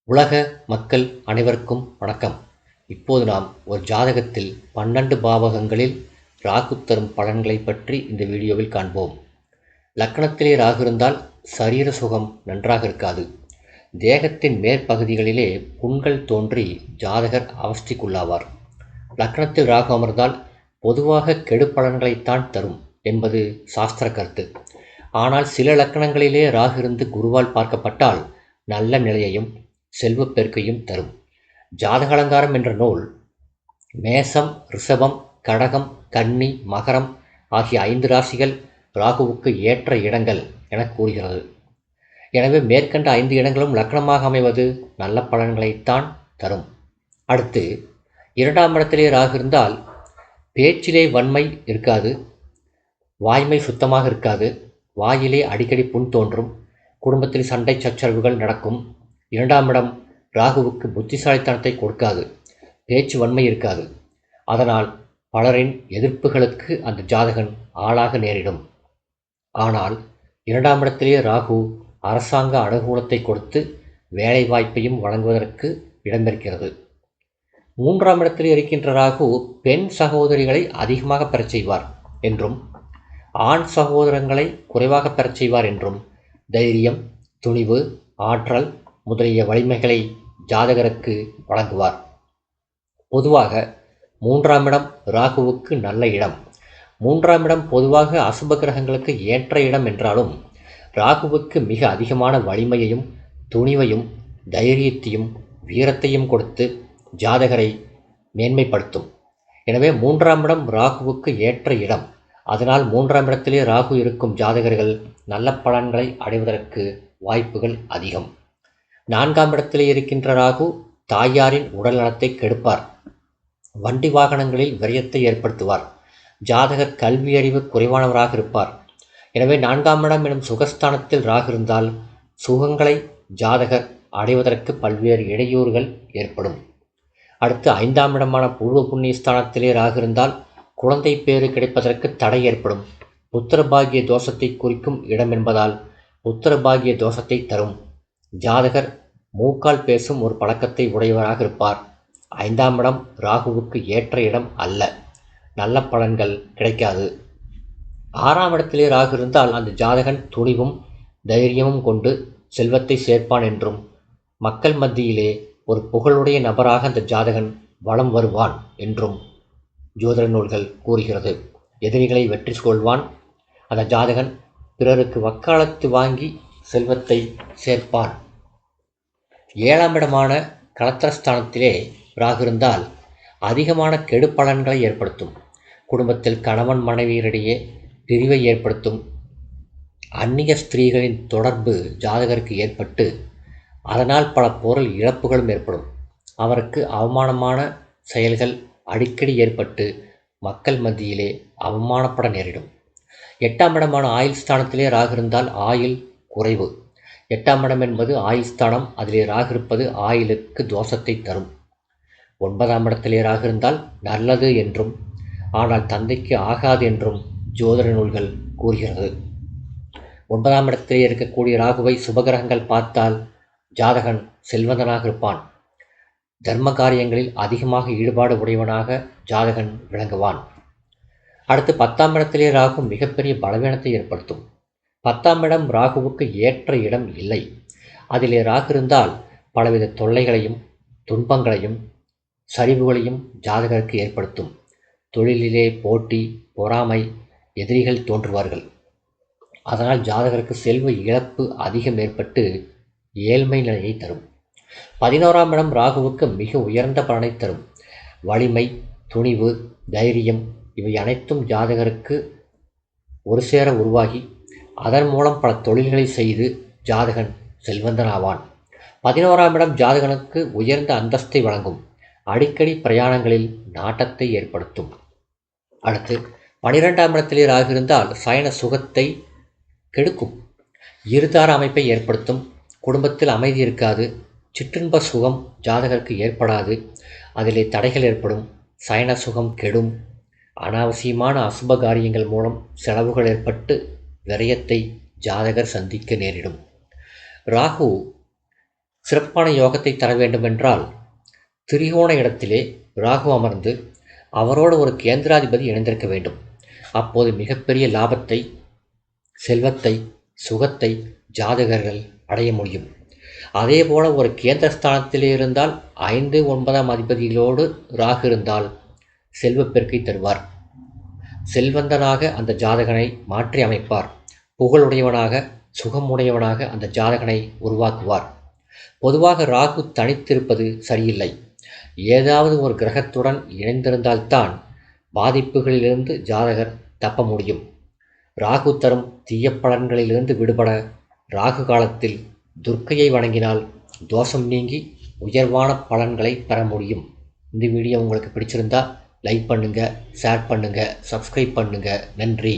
உலக மக்கள் அனைவருக்கும் வணக்கம். இப்போது நாம் ஒரு ஜாதகத்தில் 12 பாவகங்களில் ராகு தரும் பலன்களை பற்றி இந்த வீடியோவில் காண்போம். லக்னத்திலே ராகு இருந்தால் சரீர சுகம் நன்றாக இருக்காது. தேகத்தின் மேற்பகுதிகளிலே புண்கள் தோன்றி ஜாதகர் அவஸ்தைக்குள்ளாவார். லக்னத்தில் ராகு அமர்ந்தால் பொதுவாக கெடு பலன்களைத்தான் தரும் என்பது சாஸ்திர கருத்து. ஆனால் சில லக்னங்களிலே ராகு இருந்து குருவால் பார்க்கப்பட்டால் நல்ல நிலையையும் செல்வப்பெருக்கையும் தரும். ஜாதக அலங்காரம் என்ற நூல் மேசம், ரிஷபம், கடகம், கன்னி, மகரம் ஆகிய 5 ராசிகள் ராகுவுக்கு ஏற்ற இடங்கள் என கூறுகிறது. எனவே மேற்கண்ட 5 இடங்களும் லக்னமாக அமைவது நல்ல பலன்களைத்தான் தரும். அடுத்து 2ஆம் இடத்திலே ராகு இருந்தால் பேச்சிலே வன்மை இருக்காது, வாய்மை சுத்தமாக இருக்காது, வாயிலே அடிக்கடி புண் தோன்றும், குடும்பத்தில் சண்டை சச்சரவுகள் நடக்கும். 2ஆம் இடம் ராகுவுக்கு புத்திசாலித்தனத்தை கொடுக்காது, பேச்சு வன்மை இருக்காது. அதனால் பலரின் எதிர்ப்புகளுக்கு அந்த ஜாதகன் ஆளாக நேரிடும். ஆனால் 2ஆம் இடத்திலே ராகு அரசாங்க அனுகூலத்தை கொடுத்து வேலை வாய்ப்பையும் வழங்குவதற்கு இடம்பிருக்கிறது. 3ஆம் இடத்திலே இருக்கின்ற ராகு பெண் சகோதரிகளை அதிகமாக பெறச் செய்வார் என்றும் ஆண் சகோதரங்களை குறைவாக பெறச் செய்வார் என்றும் தைரியம், துணிவு, ஆற்றல் முதலிய வலிமைகளை ஜாதகருக்கு வழங்குவார். பொதுவாக 3ஆம் இடம் ராகுவுக்கு நல்ல இடம். 3ஆம் இடம் பொதுவாக அசுப கிரகங்களுக்கு ஏற்ற இடம் என்றாலும் ராகுவுக்கு மிக அதிகமான வலிமையையும் துணிவையும் தைரியத்தையும் வீரத்தையும் கொடுத்து ஜாதகரை மேன்மைப்படுத்தும். எனவே 3ஆம் இடம் ராகுவுக்கு ஏற்ற இடம். அதனால் 3ஆம் இடத்திலே ராகு இருக்கும் ஜாதகர்கள் நல்ல பலன்களை அடைவதற்கு வாய்ப்புகள் அதிகம். 4ஆம் இடத்திலே இருக்கின்ற ராகு தாயாரின் உடல் நலத்தை கெடுப்பார், வண்டி வாகனங்களில் விரயத்தை ஏற்படுத்துவார், ஜாதகர் கல்வி அறிவு குறைவானவராக இருப்பார். எனவே 4ஆம் இடம் எனும் சுகஸ்தானத்தில் ராகு இருந்தால் சுகங்களை ஜாதகர் அடைவதற்கு பல்வேறு இடையூறுகள் ஏற்படும். அடுத்து 5ஆம் இடமான பூர்வ புண்ணிய ஸ்தானத்திலே ராகு இருந்தால் குழந்தை பேறு கிடைப்பதற்கு தடை ஏற்படும். புத்திரபாகிய தோஷத்தை குறிக்கும் இடம் என்பதால் புத்திரபாகிய தோஷத்தை தரும். ஜாதகர் மூக்கால் பேசும் ஒரு பழக்கத்தை உடையவராக இருப்பார். 5ஆம் இடம் ராகுவுக்கு ஏற்ற இடம் அல்ல, நல்ல பலன்கள் கிடைக்காது. 6ஆம் இடத்திலே ராகு இருந்தால் அந்த ஜாதகன் துணிவும் தைரியமும் கொண்டு செல்வத்தை சேர்ப்பான் என்றும் மக்கள் மத்தியிலே ஒரு புகழுடைய நபராக அந்த ஜாதகன் வலம் வருவான் என்றும் ஜோதிட நூல்கள் கூறுகிறது. எதிரிகளை வெற்றி கொள்வான் அந்த ஜாதகன், பிறருக்கு வக்காலத்து வாங்கி செல்வத்தை சேர்ப்பான். 7ஆம் இடமான கலத்திரஸ்தானத்திலே ராகு இருந்தால் அதிகமான கெடு பலன்களை ஏற்படுத்தும். குடும்பத்தில் கணவன் மனைவியரிடையே பிரிவை ஏற்படுத்தும். அந்நிய ஸ்திரீகளின் தொடர்பு ஜாதகருக்கு ஏற்பட்டு அதனால் பல பொருள் இழப்புகளும் ஏற்படும். அவருக்கு அவமானமான செயல்கள் அடிக்கடி ஏற்பட்டு மக்கள் மத்தியிலே அவமானப்பட நேரிடும். 8ஆம் இடமான ஆயுள் ஸ்தானத்திலே ராகு இருந்தால் ஆயுள் குறைவு. 8ஆம் இடம் என்பது ஆயுள் ஸ்தானம். அதிலே ராகு இருப்பது ஆயுளுக்கு தோஷத்தை தரும். 9ஆம் இடத்திலே ராகு இருந்தால் நல்லது என்றும் ஆனால் தந்தைக்கு ஆகாது என்றும் ஜோதிட நூல்கள் கூறுகிறது. 9ஆம் இடத்திலே இருக்கக்கூடிய ராகுவை சுபகிரகங்கள் பார்த்தால் ஜாதகன் செல்வந்தனாக இருப்பான். தர்ம காரியங்களில் அதிகமாக ஈடுபாடு உடையவனாக ஜாதகன் விளங்குவான். அடுத்து 10ஆம் இடத்திலே ராகு மிகப்பெரிய பலவீனத்தை ஏற்படுத்தும். 10ஆம் இடம் ராகுவுக்கு ஏற்ற இடம் இல்லை. அதிலே ராகு இருந்தால் பலவித தொல்லைகளையும் துன்பங்களையும் சரிவுகளையும் ஜாதகருக்கு ஏற்படுத்தும். தொழிலிலே போட்டி, பொறாமை, எதிரிகள் தோன்றுவார்கள். அதனால் ஜாதகருக்கு செல்வ இழப்பு அதிகம் ஏற்பட்டு ஏழ்மை நிலையை தரும். 11ஆம் இடம் ராகுவுக்கு மிக உயர்ந்த பலனை தரும். வலிமை, துணிவு, தைரியம் இவை அனைத்தும் ஜாதகருக்கு ஒரு சேர உருவாகி அதன் மூலம் பல தொழில்களை செய்து ஜாதகன் செல்வந்தனாவான். 11ஆம் இடம் ஜாதகனுக்கு உயர்ந்த அந்தஸ்தை வழங்கும். அடிக்கடி பிரயாணங்களில் நாட்டத்தை ஏற்படுத்தும். அடுத்து 12ஆம் இடத்திலே ராகு இருந்தால் சயன சுகத்தை கெடுக்கும். இருதார அமைப்பை ஏற்படுத்தும். குடும்பத்தில் அமைதி இருக்காது. சிற்றின்ப சுகம் ஜாதகருக்கு ஏற்படாது. அதிலே தடைகள் ஏற்படும். சயன சுகம் கெடும். அனாவசியமான அசுப காரியங்கள் மூலம் செலவுகள் ஏற்பட்டு விரயத்தை ஜாதகர் சந்திக்க நேரிடும். ராகு சிறப்பான யோகத்தை தர வேண்டுமென்றால் திரிகோண இடத்திலே ராகு அமர்ந்து அவரோடு ஒரு கேந்திராதிபதி இணைந்திருக்க வேண்டும். அப்போது மிகப்பெரிய லாபத்தை, செல்வத்தை, சுகத்தை ஜாதகர்கள் அடைய முடியும். அதேபோல ஒரு கேந்திரஸ்தானத்திலே இருந்தால் 5, 9ஆம் அதிபதிகளோடு ராகு இருந்தால் செல்வப்பெருக்கை தருவார். செல்வந்தனாக அந்த ஜாதகனை மாற்றி அமைப்பார். புகழுடையவனாக, சுகமுடையவனாக அந்த ஜாதகனை உருவாக்குவார். பொதுவாக ராகு தனித்திருப்பது சரியில்லை. ஏதாவது ஒரு கிரகத்துடன் இணைந்திருந்தால்தான் பாதிப்புகளிலிருந்து ஜாதகர் தப்ப முடியும். ராகு தரும் தீய பலன்களிலிருந்து விடுபட ராகு காலத்தில் துர்க்கையை வணங்கினால் தோஷம் நீங்கி உயர்வான பலன்களை பெற முடியும். இந்த வீடியோ உங்களுக்கு பிடிச்சிருந்தா லைக் பண்ணுங்கள், ஷேர் பண்ணுங்கள், சப்ஸ்கிரைப் பண்ணுங்கள். நன்றி.